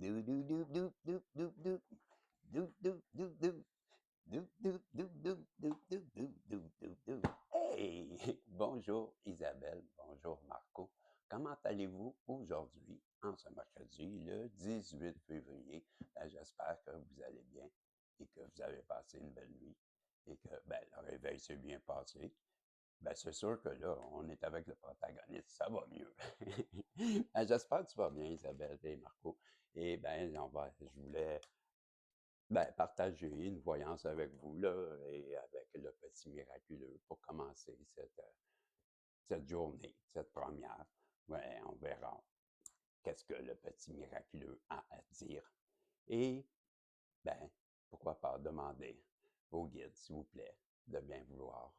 do do do do do do do do do do do. Do, do, do, do, do, do, do, do, do, do. Hey! Bonjour Isabelle, bonjour Marco. Comment allez-vous aujourd'hui, en ce mercredi, le 18 février? J'espère que vous allez bien et que vous avez passé une belle nuit et que le réveil s'est bien passé. C'est sûr que là, on est avec le protagoniste, ça va mieux. J'espère que tu vas bien, Isabelle et Marco. Et je voulais partager une voyance avec vous, là, et avec le petit miraculeux pour commencer cette journée, cette première. Ouais, on verra qu'est-ce que le petit miraculeux a à dire. Et, pourquoi pas demander au guide, s'il vous plaît, de bien vouloir.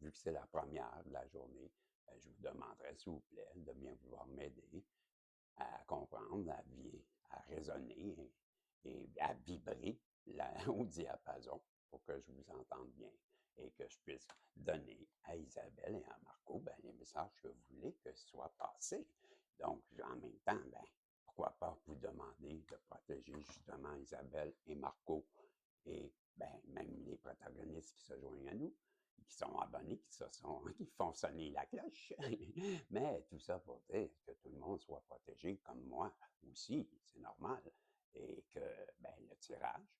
Vu que c'est la première de la journée, je vous demanderai, s'il vous plaît, de bien vouloir m'aider à comprendre, à raisonner et à vibrer au diapason pour que je vous entende bien et que je puisse donner à Isabelle et à Marco les messages que vous voulez que ce soit passé. Donc, en même temps, pourquoi pas vous demander de protéger justement Isabelle et Marco et même les protagonistes qui se joignent à nous, qui sont abonnés, qui font sonner la cloche. Mais tout ça pour dire que tout le monde soit protégé comme moi aussi, c'est normal. Et que le tirage,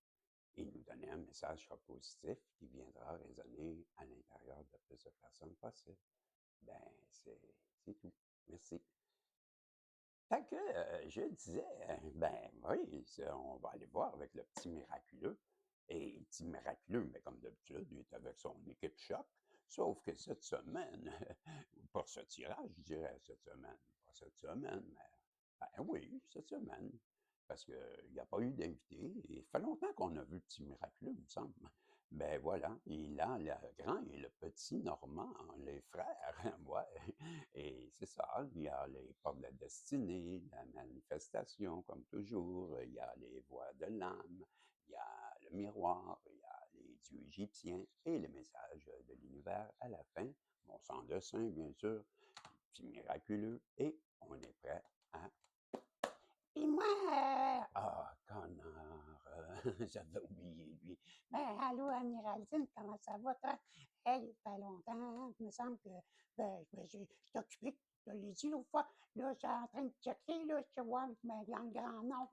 il nous donnait un message positif qui viendra résonner à l'intérieur de plus de personnes possible. C'est tout. Merci. Fait que je disais, oui, on va aller voir avec le petit miraculeux. Et le petit miraculeux, mais comme d'habitude, il est avec son équipe choc. Sauf que cette semaine, pas ce tirage, je dirais cette semaine, pas cette semaine, mais oui, cette semaine. Parce qu'il n'y a pas eu d'invité. Il fait longtemps qu'on a vu le petit miraculeux, il me semble. Voilà, il a le grand et le petit Normand, les frères, ouais. Et c'est ça, il y a les portes de la destinée, la manifestation, comme toujours, il y a les voix de l'âme, il y a le miroir, il y a les dieux égyptiens et les messages de l'univers à la fin. Bon, sans dessin, bien sûr, petit miraculeux, et on est prêt à... Et moi, connard, j'avais oublié lui. Allô, Amiraldine, comment ça va, toi? Hey, ça fait longtemps, il me semble que je suis occupé. Je l'ai dit l'autre fois, là, je suis en train de checker, là, je vois, dans le Grand Nord,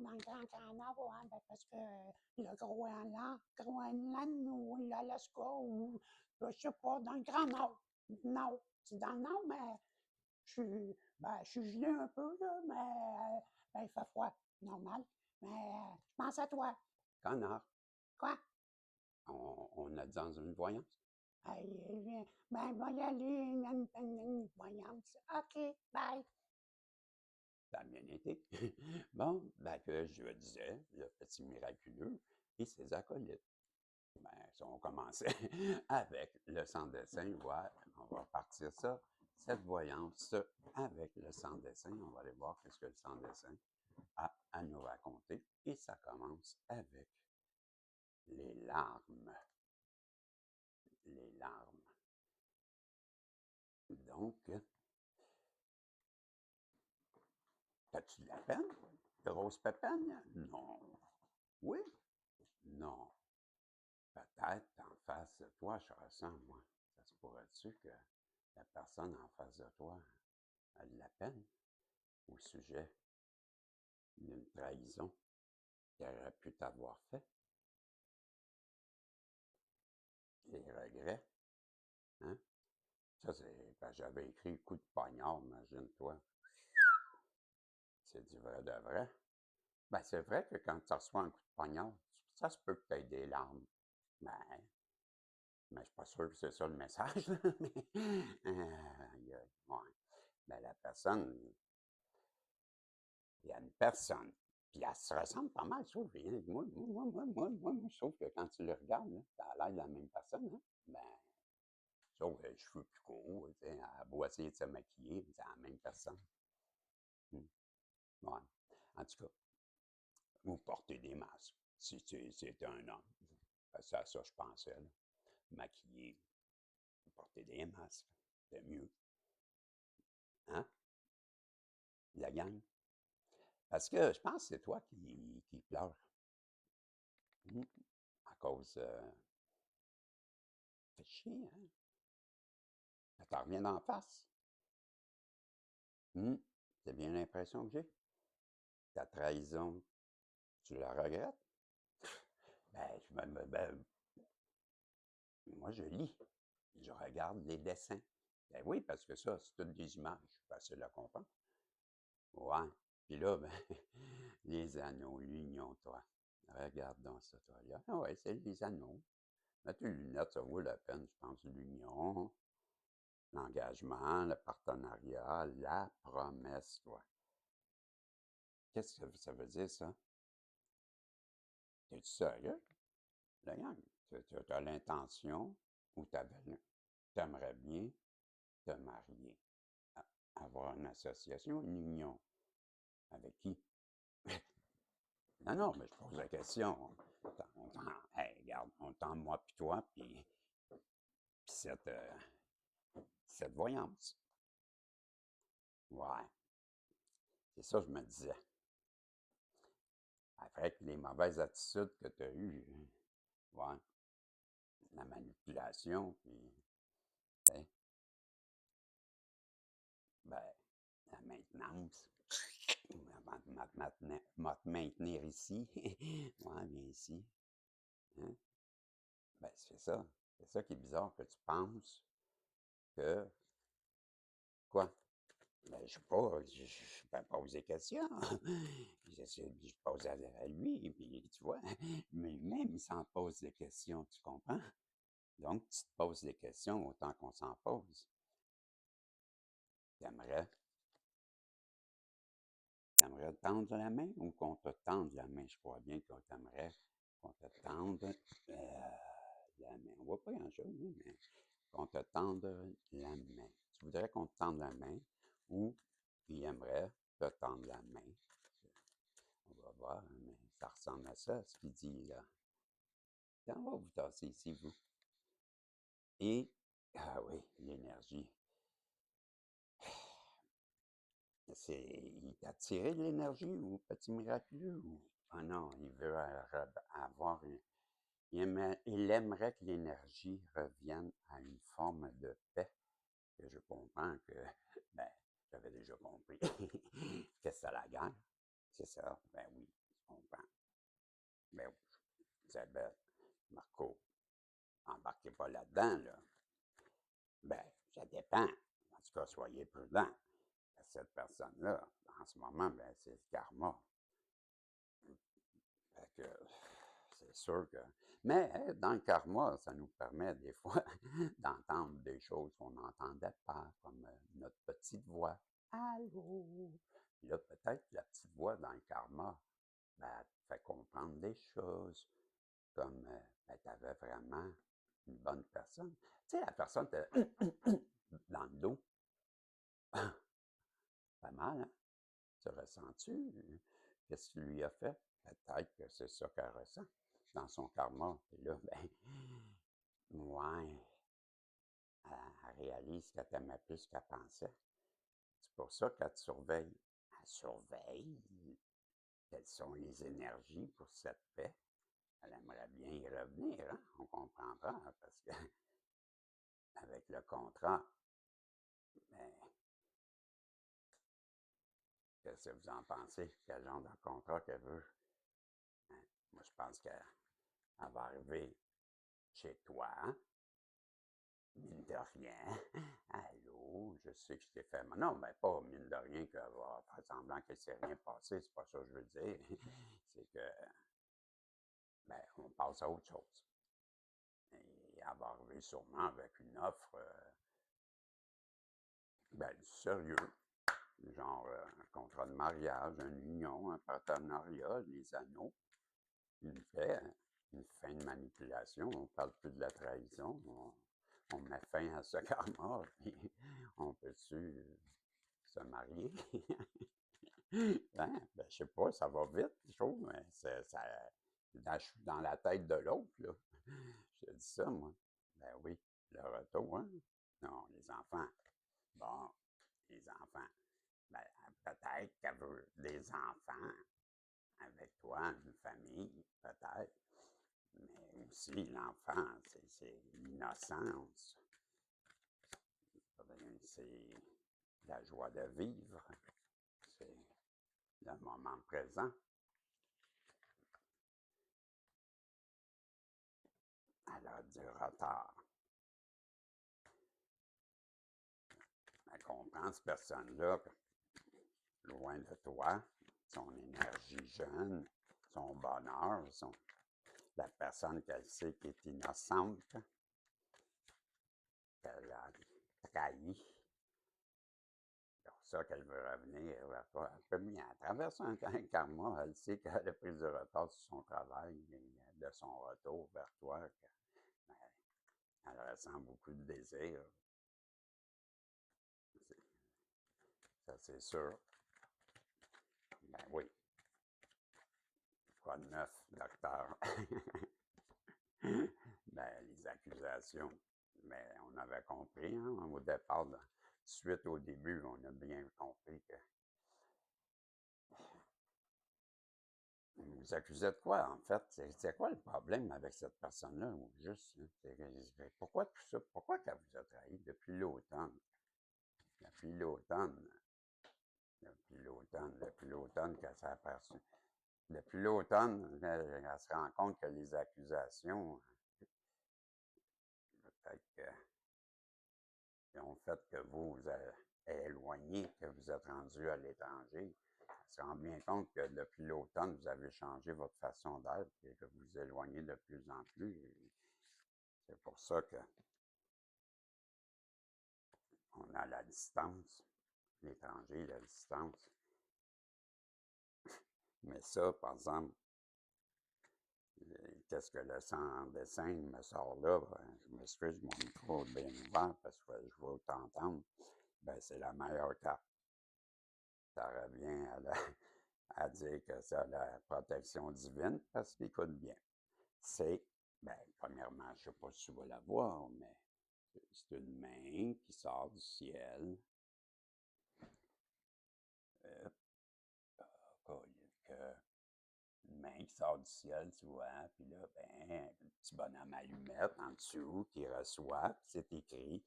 parce que le Groenland ou l'Alaska, ou, je sais pas, dans le Grand Nord. Non, c'est dans le Nord, mais je suis gelé un peu, là, mais il fait froid, normal. Mais je pense à toi. Connard. Quoi? On est dans une voyance? Il va y aller une voyance. OK, bye. Ça a bien été. Bon, que je le disais, le petit miraculeux et ses acolytes. Si on commençait avec le sans-dessin, on va partir ça, cette voyance avec le sans-dessin. On va aller voir ce que le sans-dessin a à nous raconter. Et ça commence avec les larmes. Les larmes. Donc, as-tu de la peine? Grosse pépine? Non. Oui? Non. Peut-être en face de toi, je ressens, moi. Ça se pourrait-tu que la personne en face de toi a de la peine au sujet d'une trahison qui aurait pu t'avoir fait? Les regrets? Hein? Ça, c'est. J'avais écrit coup de poignard, imagine-toi. C'est du vrai de vrai. C'est vrai que quand tu reçois un coup de poignard, ça se peut que tu aies des larmes. Mais je ne suis pas sûr que c'est ça le message. Ouais. La personne, il y a une personne, puis elle se ressemble pas mal, je trouve. Moi, je trouve que quand tu le regardes, ça a l'air de la même personne. Hein? Sauf les cheveux plus courts, elle a beau essayer de se maquiller, c'est la même personne. Ouais. En tout cas, vous portez des masques si c'est un homme. C'est à ça que je pensais. Là. Maquiller, porter des masques, c'est mieux. Hein? La gang? Parce que je pense que c'est toi qui pleures. À cause... fait chier, hein? Ça t'en revient d'en face. C'est bien l'impression que j'ai. Ta trahison, tu la regrettes? Ben, moi, je lis. Je regarde les dessins. Ben oui, parce que ça, c'est toutes des images. Facile à comprendre. Ouais. Puis là, ben, les anneaux, l'union, toi. Regarde donc ça, toi. Là. Ah ouais, c'est les anneaux. Mettre les lunettes, ça vaut la peine, je pense. L'union, l'engagement, le partenariat, la promesse, toi. Qu'est-ce que ça veut dire, ça? T'es-tu sérieux? Là, tu as l'intention ou t'aimerais bien te marier, avoir une association, une union. Avec qui? Non, non, mais je pose la question. Hey, regarde, on tend moi puis toi, puis cette voyance. Ouais, c'est ça que je me disais. Avec les mauvaises attitudes que tu as eues, ouais, la manipulation, puis, ben, la maintenance. M'a te maintenir ici. Ouais, viens ici. Hein? Ben, c'est ça. C'est ça qui est bizarre, que tu penses que. Quoi? Ben, je sais pas, je peux poser des questions. Je pose à lui, puis tu vois, mais même il s'en pose des questions, tu comprends? Donc, tu te poses des questions autant qu'on s'en pose. T'aimerais, t'aimerais tendre la main ou qu'on te tende la main? Je crois bien qu'on t'aimerait qu'on te tende la main. On voit pas grand-chose, hein, mais qu'on te tende la main. Tu voudrais qu'on te tende la main ou il aimerait te tendre la main. On va voir, mais ça ressemble à ça, ce qu'il dit là. Quand on va vous tasser ici, vous? Et, ah oui, l'énergie. Il t'a tiré de l'énergie ou petit miraculeux? Ou... Ah non, il veut avoir il aimerait que l'énergie revienne à une forme de paix. Que je comprends que, ben, j'avais déjà compris que c'est la guerre. C'est ça, ben oui, je comprends. Ben oui, Isabelle, Marco, embarquez pas là-dedans, là. Ben, ça dépend. En tout cas, soyez prudent. Cette personne-là, en ce moment, ben, c'est le karma. Fait que, c'est sûr que. Mais dans le karma, ça nous permet des fois d'entendre des choses qu'on n'entendait pas, comme notre petite voix. Allô? Là, peut-être la petite voix dans le karma, ben, elle te fait comprendre des choses, comme ben, tu avais vraiment une bonne personne. Tu sais, la personne dans le dos, pas mal, hein? Tu ressens-tu? Qu'est-ce que tu lui as fait? Peut-être que c'est ça qu'elle ressent dans son karma. Et là, ben, ouais, elle réalise qu'elle t'aimait plus qu'elle pensait. C'est pour ça qu'elle te surveille. Elle surveille quelles sont les énergies pour cette paix. Elle aimerait bien y revenir, hein? On comprendra, hein, parce que avec le contrat, ben, qu'est-ce que vous en pensez? Quel genre de contrat qu'elle veut? Hein? Moi, je pense qu'elle va arriver chez toi, hein? Mine de rien. Allô, je sais que je t'ai fait. Non, mais pas mine de rien qu'elle va faire semblant qu'il ne s'est rien passé. C'est pas ça que je veux dire. C'est que, ben, on passe à autre chose. Et elle va arriver sûrement avec une offre, ben, sérieux. Genre un contrat de mariage, une union, un partenariat, les anneaux, une paix, une fin de manipulation. On ne parle plus de la trahison. On met fin à ce karma, puis on peut-tu se marier? Ben, je sais pas, ça va vite, je trouve, mais je suis dans la tête de l'autre, là. Je te dis ça, moi. Ben oui, le retour, hein? Non, les enfants. Bon, les enfants. Ben, peut-être qu'elle veut des enfants avec toi, une famille, peut-être. Mais aussi, l'enfant, c'est l'innocence. C'est la joie de vivre. C'est le moment présent. Elle a du retard. Elle comprend cette personne-là, loin de toi, son énergie jeune, son bonheur, la personne qu'elle sait qui est innocente, qu'elle a trahi. C'est pour ça qu'elle veut revenir vers toi. À travers un karma, elle sait qu'elle a pris du retard sur son travail et de son retour vers toi. Elle ressent beaucoup de désir. Ça, c'est sûr. Ben oui. Quoi de neuf, docteur? Ben, les accusations. Mais on avait compris, hein, au départ, suite au début, on a bien compris que. Vous accusez de quoi, en fait? C'est quoi le problème avec cette personne-là, ou juste? Pourquoi tout ça? Pourquoi qu'elle vous a trahi depuis l'automne? Depuis l'automne. Depuis l'automne qu'elle s'est aperçue. Depuis l'automne, elle se rend compte que les accusations, peut-être qu'ils ont fait que vous vous êtes éloigné, que vous êtes rendu à l'étranger. Elle se rend bien compte que depuis l'automne, vous avez changé votre façon d'être et que vous vous éloignez de plus en plus. C'est pour ça qu'on a la distance, l'étranger, la distance. Mais ça, par exemple, qu'est-ce que le sans-dessin me sort là? Je m'excuse, mon micro est bien ouvert parce que je veux t'entendre. Ben, c'est la meilleure carte. Ça revient à dire que c'est la protection divine parce qu'il écoute bien. C'est, ben, premièrement, je ne sais pas si tu vas la voir, mais c'est une main qui sort du ciel. Une main qui sort du ciel, tu vois, puis là, ben, un petit bonhomme allumette en dessous qui reçoit, c'est écrit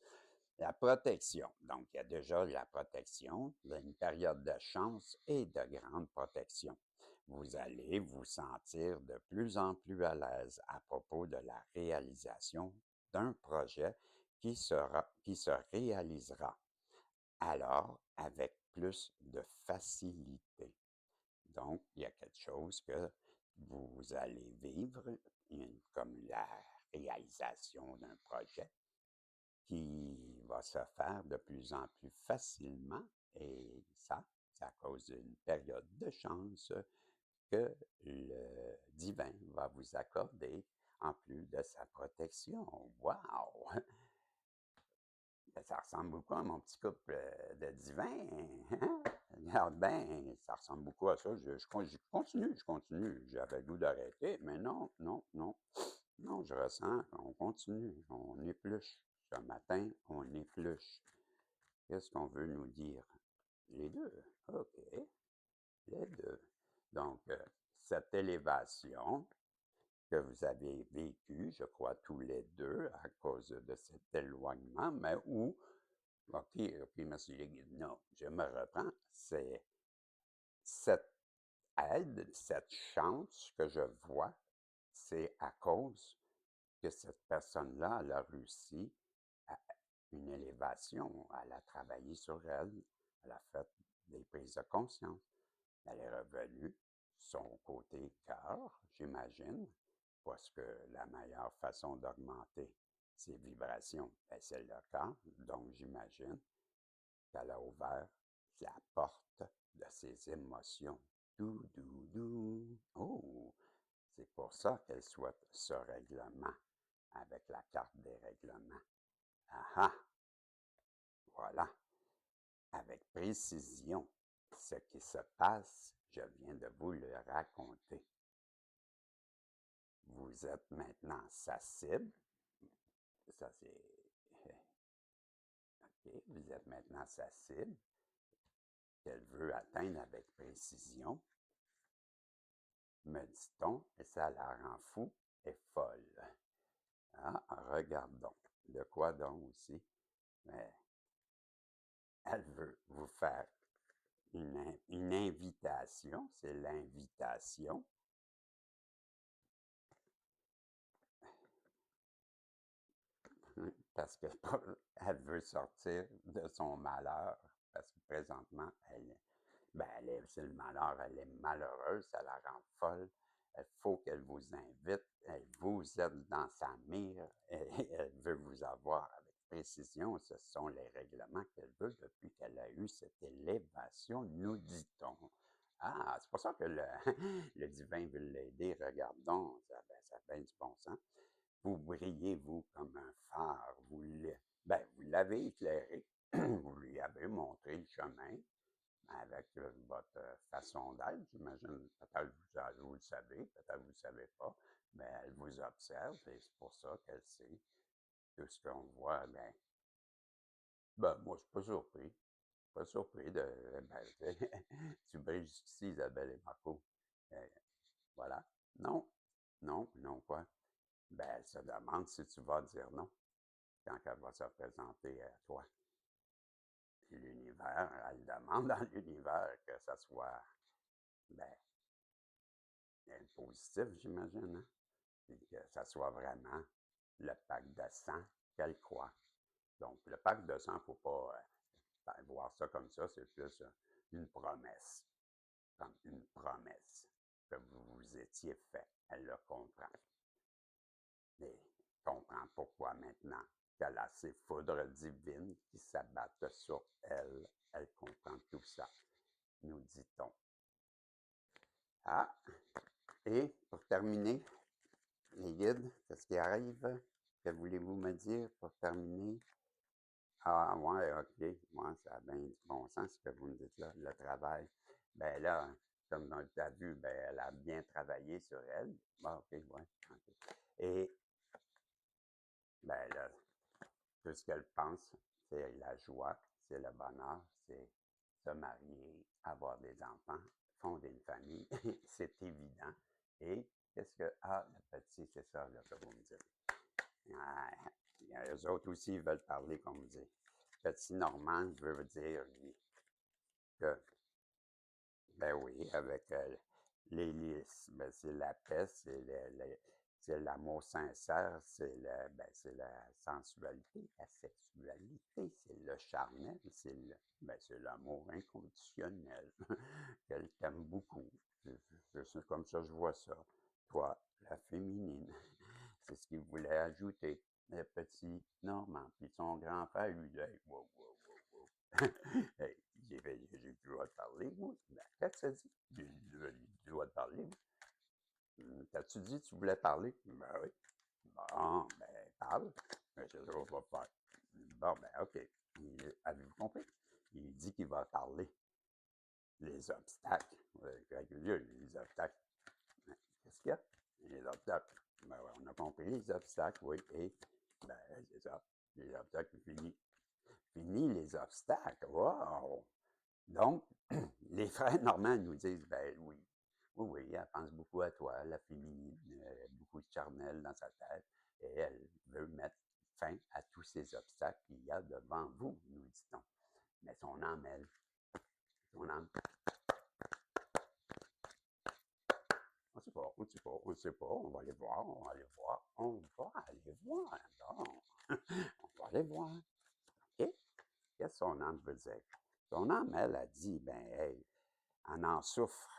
la protection. Donc, il y a déjà la protection, une période de chance et de grande protection. Vous allez vous sentir de plus en plus à l'aise à propos de la réalisation d'un projet qui se réalisera alors avec plus de facilité. Donc, il y a quelque chose que vous allez vivre, comme la réalisation d'un projet qui va se faire de plus en plus facilement et ça, c'est à cause d'une période de chance que le divin va vous accorder en plus de sa protection. Wow! Ça ressemble beaucoup à mon petit couple de divin. Hein? Regarde bien, ça ressemble beaucoup à ça. Je continue. J'avais le goût d'arrêter, mais non, non, non. Non, je ressens, on continue, on épluche. Ce matin, on épluche. Qu'est-ce qu'on veut nous dire? Les deux. OK. Les deux. Donc, cette élévation que vous avez vécue, je crois, tous les deux, à cause de cet éloignement, mais où, OK, merci les guides. Non, je me reprends. C'est cette aide, cette chance que je vois, c'est à cause que cette personne-là, elle a réussi à une élévation. Elle a travaillé sur elle. Elle a fait des prises de conscience. Elle est revenue son côté cœur, j'imagine, parce que la meilleure façon d'augmenter ses vibrations, ben, c'est le cœur. Donc, j'imagine qu'elle a ouvert la porte de ses émotions. Dou, dou, dou. Oh! C'est pour ça qu'elle souhaite ce règlement avec la carte des règlements. Ah ah! Voilà. Avec précision, ce qui se passe, je viens de vous le raconter. Vous êtes maintenant sa cible. Ça, c'est. OK. Vous êtes maintenant sa cible. qu'elle veut atteindre avec précision, me dit-on, et ça la rend fou et folle. Ah, regardons. De quoi donc aussi? Mais elle veut vous faire une invitation, c'est l'invitation, parce que elle veut sortir de son malheur, parce que présentement, c'est le malheur, elle est malheureuse, ça la rend folle. Il faut qu'elle vous invite, vous êtes dans sa mire, et elle veut vous avoir avec précision. Ce sont les règlements qu'elle veut depuis qu'elle a eu cette élévation, nous dit-on. Ah, c'est pour ça que le, le divin veut l'aider. Regardons, ça fait du bon sens. Vous brillez, vous, comme un phare. Vous l'avez éclairé. Vous lui avez montré le chemin avec votre façon d'être. J'imagine, peut-être vous le savez, peut-être vous ne le savez pas, mais elle vous observe et c'est pour ça qu'elle sait tout ce qu'on voit. Moi, je ne suis pas surpris. Pas surpris de. Tu brilles jusqu'ici, Isabelle et Marco. Euh, voilà. Non, non, quoi. Elle se demande si tu vas dire non quand elle va se présenter à toi. L'univers, elle demande dans l'univers que ça soit ben, positif, j'imagine, hein? Puis que ça soit vraiment le pacte de sang qu'elle croit. Donc, le pacte de sang, il ne faut pas voir ça comme ça, c'est plus une promesse, comme une promesse que vous vous étiez fait. Elle le comprend. Et comprend pourquoi maintenant qu'elle a ces foudres divines qui s'abattent sur elle. Elle comprend tout ça, nous dit-on. Ah, et pour terminer, les guides, qu'est-ce qui arrive? Que voulez-vous me dire pour terminer? Ah, ouais, OK. Moi, ça a bien du bon sens ce que vous me dites là, le travail. Ben là, comme tu as vu, elle a bien travaillé sur elle. Ah, OK, ouais. OK. Et, là, tout ce qu'elle pense, c'est la joie, c'est le bonheur, c'est se marier, avoir des enfants, fonder une famille. C'est évident. Et qu'est-ce que. Ah, le petit, c'est ça là, que vous me dites. Ah, eux autres aussi veulent parler, comme vous dites. Petit Normand veut dire, lui, que, ben oui, avec c'est la paix, c'est l'amour sincère, c'est la sensualité, la sexualité, c'est le charnel, c'est l'amour inconditionnel, qu'elle t'aime beaucoup. C'est comme ça que je vois ça. Toi, la féminine. C'est ce qu'il voulait ajouter, le petit Normand. Puis son grand-père lui dit hey, wow, wow, wow, wow. Hey, j'ai le droit de parler, moi. Qu'est-ce que ça dit? J'ai le droit de parler. T'as-tu dit que tu voulais parler? Ben oui. Bon, parle. Mais c'est trop pas faire. Bon, OK. Avez-vous compris? Il dit qu'il va parler. Les obstacles. Les obstacles. Qu'est-ce qu'il y a? Les obstacles. Ouais, on a compris les obstacles, oui. Et, c'est ça. Les obstacles, fini. Fini les obstacles. Wow! Donc, les frères normands nous disent, oui, oui, elle pense beaucoup à toi, la féminine, beaucoup de charnel dans sa tête, et elle veut mettre fin à tous ces obstacles qu'il y a devant vous, nous dit-on. Mais son âme, elle, son âme, on ne sait pas, on ne sait pas, on ne sait pas, on va aller voir, on va aller voir, on va aller voir, non, on va aller voir. OK? Qu'est-ce que son âme veut dire? Son âme, elle a dit, hey, elle en souffre.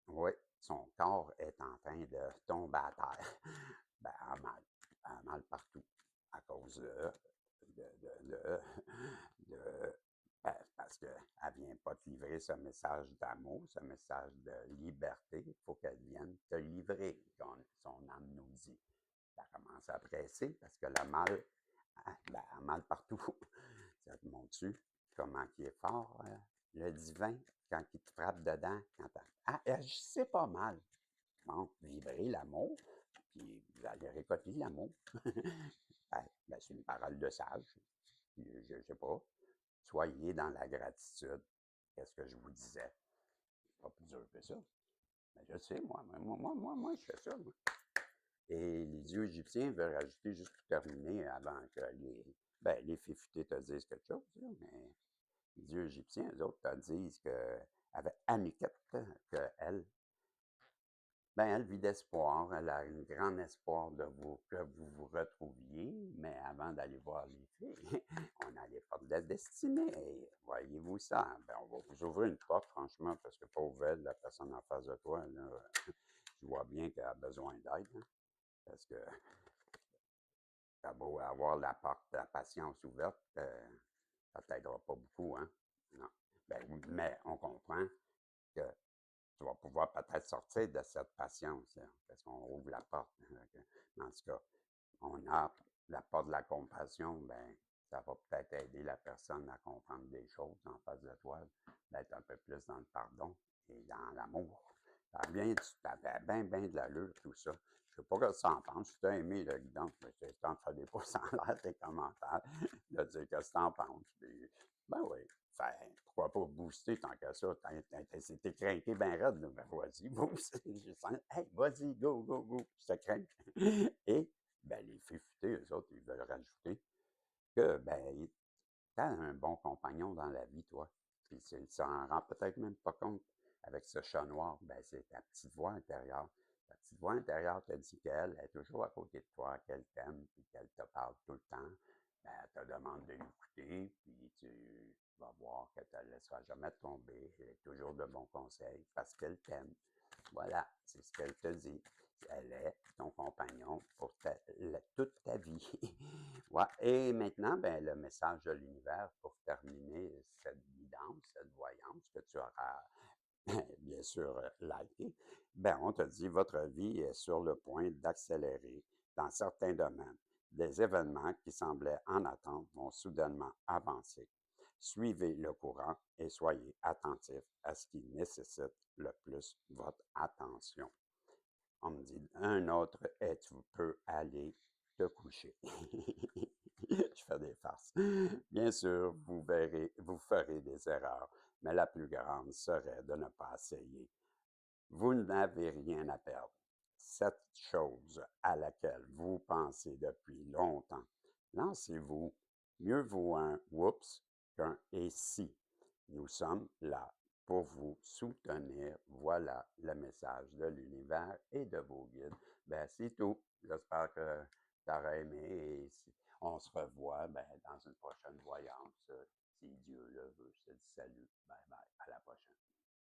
Oui, son corps est en train de tomber à terre. Elle a mal partout à cause de, de, de, de parce qu'elle ne vient pas te livrer ce message d'amour, ce message de liberté. Il faut qu'elle vienne te livrer, son âme nous dit. Ça commence à presser parce que le mal, a mal partout. Ça te montre-tu comment il est fort, le divin, quand il te frappe dedans? Agissez pas mal. Bon, vibrez l'amour, puis vous allez récolter l'amour. C'est une parole de sage. Je ne sais pas. Soyez dans la gratitude. qu'est-ce que je vous disais? C'est pas plus dur que ça. Mais je sais, moi, je fais ça, moi. Et les dieux égyptiens veulent rajouter, juste pour terminer, avant que les fées futées te disent quelque chose, là, mais les dieux égyptiens, eux autres, te disent que, avec Aniket, qu'elle, elle vit d'espoir, elle a un grand espoir que vous vous retrouviez, mais avant d'aller voir les filles, on a les portes de la destinée. Voyez-vous ça? On va vous ouvrir une porte, franchement, parce que pauvre elle, la personne en face de toi, là, je vois bien qu'elle a besoin d'aide, hein, parce que t'as beau avoir la porte de la patience ouverte, ça ne t'aidera pas beaucoup, hein? Non. Oui, mais on comprend que tu vas pouvoir peut-être sortir de cette patience, là, parce qu'on ouvre la porte. En tout cas, on a la porte de la compassion, ça va peut-être aider la personne à comprendre des choses en face de toi, d'être un peu plus dans le pardon et dans l'amour. Ça a bien, bien de l'allure, tout ça. Je ne sais pas ce que tu en penses. Si tu as aimé le guidon, mais c'est temps de faire des pouces en l'air, tes commentaires, de dire que tu en penses. Puis, oui, pourquoi pas booster tant que ça? T'es craqué bien raide, là. Vas-y, boost. Je sens, hey, vas-y, go, go, go. Je te crains. Et, les filles futées, eux autres, ils veulent rajouter que, t'as un bon compagnon dans la vie, toi. Puis, tu s'en rend peut-être même pas compte avec ce chat noir. C'est ta petite voix intérieure. Ta petite voix intérieure te dit qu'elle est toujours à côté de toi, qu'elle t'aime, puis qu'elle te parle tout le temps. Elle te demande de l'écouter, puis tu vas voir qu'elle ne te laissera jamais tomber. Elle est toujours de bons conseils parce qu'elle t'aime. Voilà, c'est ce qu'elle te dit. Elle est ton compagnon pour toute ta vie. Ouais. Et maintenant, le message de l'univers pour terminer cette guidance, cette voyance que tu auras bien sûr liké, on te dit votre vie est sur le point d'accélérer dans certains domaines. Des événements qui semblaient en attente vont soudainement avancer. Suivez le courant et soyez attentif à ce qui nécessite le plus votre attention. On me dit un autre et tu peux aller te coucher. Je fais des farces. Bien sûr, vous ferez des erreurs, mais la plus grande serait de ne pas essayer. Vous n'avez rien à perdre. Cette chose à laquelle vous pensez depuis longtemps, lancez-vous. Mieux vaut un oups qu'un et si. Nous sommes là pour vous soutenir. Voilà le message de l'univers et de vos guides. C'est tout. J'espère que tu auras aimé et on se revoit dans une prochaine voyance. Si Dieu le veut, je te dis salut. Bye bye. À la prochaine.